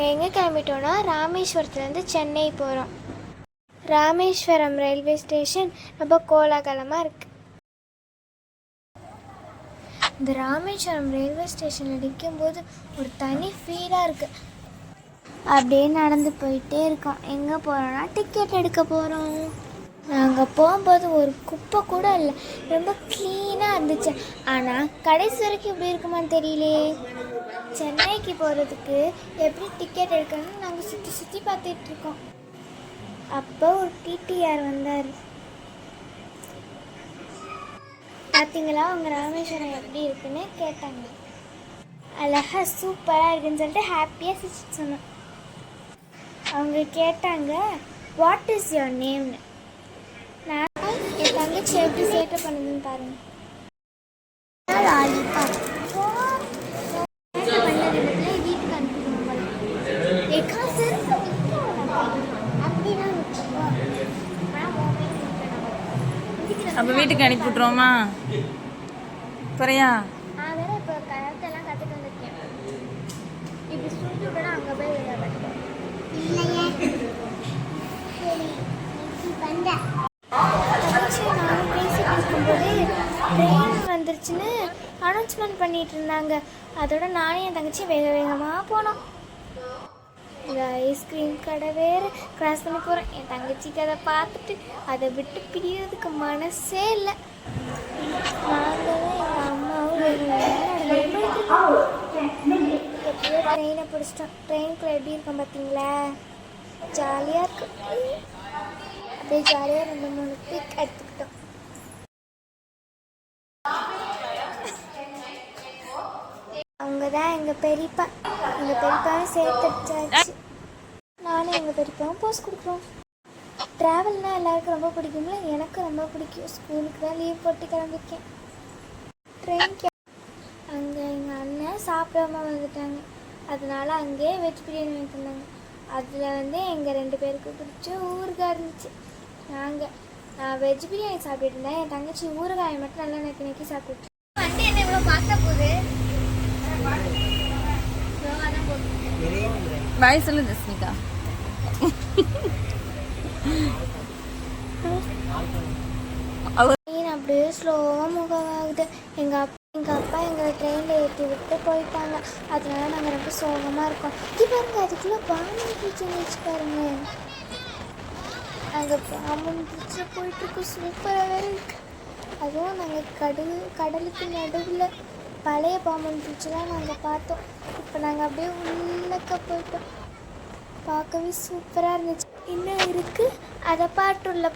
நாங்கள் எங்கே கிளம்பிட்டோன்னா ராமேஸ்வரத்துலேருந்து சென்னை போகிறோம். ராமேஸ்வரம் ரயில்வே ஸ்டேஷன் ரொம்ப கோலாகலமாக இருக்குது. இந்த ராமேஸ்வரம் ரயில்வே ஸ்டேஷனில் நிற்கும்போது ஒரு தனி ஃபீலாக இருக்குது. அப்படியே நடந்து போயிட்டே இருக்கோம். எங்கே போகிறோன்னா டிக்கெட் எடுக்க போகிறோம். நாங்கள் போகும்போது ஒரு குப்பை கூட இல்லை, ரொம்ப க்ளீனாக இருந்துச்சு. ஆனால் கடைசி வரைக்கும் எப்படி இருக்குமான்னு தெரியலையே. சென்னைக்கு போகிறதுக்கு எப்படி டிக்கெட் எடுக்கணும்னு நாங்கள் சுற்றி சுற்றி பார்த்துட்ருக்கோம். அப்போ ஒரு டிடிஆர் வந்தார். பார்த்தீங்களா அவங்க ராமேஸ்வரம் எப்படி இருக்குன்னு கேட்டாங்க. அழகாக சூப்பராக இருக்குன்னு சொல்லிட்டு ஹாப்பியாக சிரிச்சு சொன்னோம். அவங்க கேட்டாங்க, வாட் இஸ் யுவர் நேம்னு. நான் என் தங்கச்சி எப்படி சேட்டை பண்ணுதுன்னு பாருங்க. வீட்டுக்கு அனுப்பிடுவோம். அப்போ வீட்டுக்கு அனுப்பி விட்ருவோமா? குறையா நான் வேற இப்போ கருத்தெல்லாம் கற்றுட்டு வந்திருக்கேன். இப்படி சுற்றி விட்டோன்னா அங்கே போய் விளையாடுறேன். நானும் பேசிட்டு இருக்கும்போது ட்ரெயின் வந்துருச்சுன்னு அனௌன்ஸ்மெண்ட் பண்ணிட்டு இருந்தாங்க. அதோட நானும் என் தங்கச்சி வேக வேகமாக போனோம். இந்த ஐஸ்கிரீம் கடை வேறு கிராஸ் பண்ணி போகிறேன். என் தங்கச்சிக்கு அதை பார்த்துட்டு அதை விட்டு பிரியறதுக்கு மனசே இல்லை. நாங்களும் எங்கள் அம்மாவும் எப்படியோ ட்ரெயினை பிடிச்சிட்டோம். ட்ரெயினுக்குள்ள எப்படி இருக்கோம் பார்த்தீங்களா? ஜாலியாக இருக்கு. அப்படியே ஜாலியாக 2-3 பிக் எடுத்துக்கிட்டோம். அவங்க தான் எங்கள் பெரியப்பா. எங்கள் பெரியப்பாவும் சேர்த்துச்சாச்சு. நானும் எங்கள் பெரியப்பாவும் போஸ்ட் கொடுக்குறோம். ட்ராவல்னால் எல்லாருக்கும் ரொம்ப பிடிக்கும்ல, எனக்கும் ரொம்ப பிடிக்கும். ஸ்கூலுக்கு தான் லீவ் போட்டு கிளம்பிருக்கேன். ட்ரெயின்க்கு அங்கே எங்கள் அண்ணன் சாப்பிடாம வந்துட்டாங்க. அதனால அங்கேயே வெஜ் பிரியாணி வாங்கிட்டு அதில் வந்து எங்கள் 2 பேருக்கு பிடிச்ச ஊறுகாய் இருந்துச்சு. நான் வெஜ் பிரியாணி சாப்பிட்டுட்டு இருந்தேன். என் தங்கச்சி ஊறுகாயை மட்டும் நல்லா நக்கி நக்கி சாப்பிட்டு. வண்டி என்ன இவ்வளோ பார்க்க போகுது? பாய் சொல்லு ஜஸ்மிகா. அப்படியே ஸ்லோவாக மூவாகுது. எங்கள் அப்பா எங்களை ட்ரெயினில் ஏற்றி விட்டு போயிட்டாங்க. அதனால நாங்கள் ரொம்ப சோகமாக இருக்கோம். பாருங்க, அதுக்குள்ளே பாம்பன் பிரிட்ஜ் வச்சு பாருங்க. அங்கே பாம்பன் பிரிட்ஜில் போயிட்டுருக்கு. சூப்பராகவே இருக்கு. அதுவும் நாங்கள் கடலுக்கு நடுவில் பழைய பாம்பன் பிரிட்ஜெலாம் நாங்கள் பார்த்தோம். இப்போ நாங்கள் அப்படியே உள்ளக்க போயிட்டோம். பார்க்கவே சூப்பராக இருந்துச்சு. இன்னும் இருக்குது, அதை பாட்டுள்ள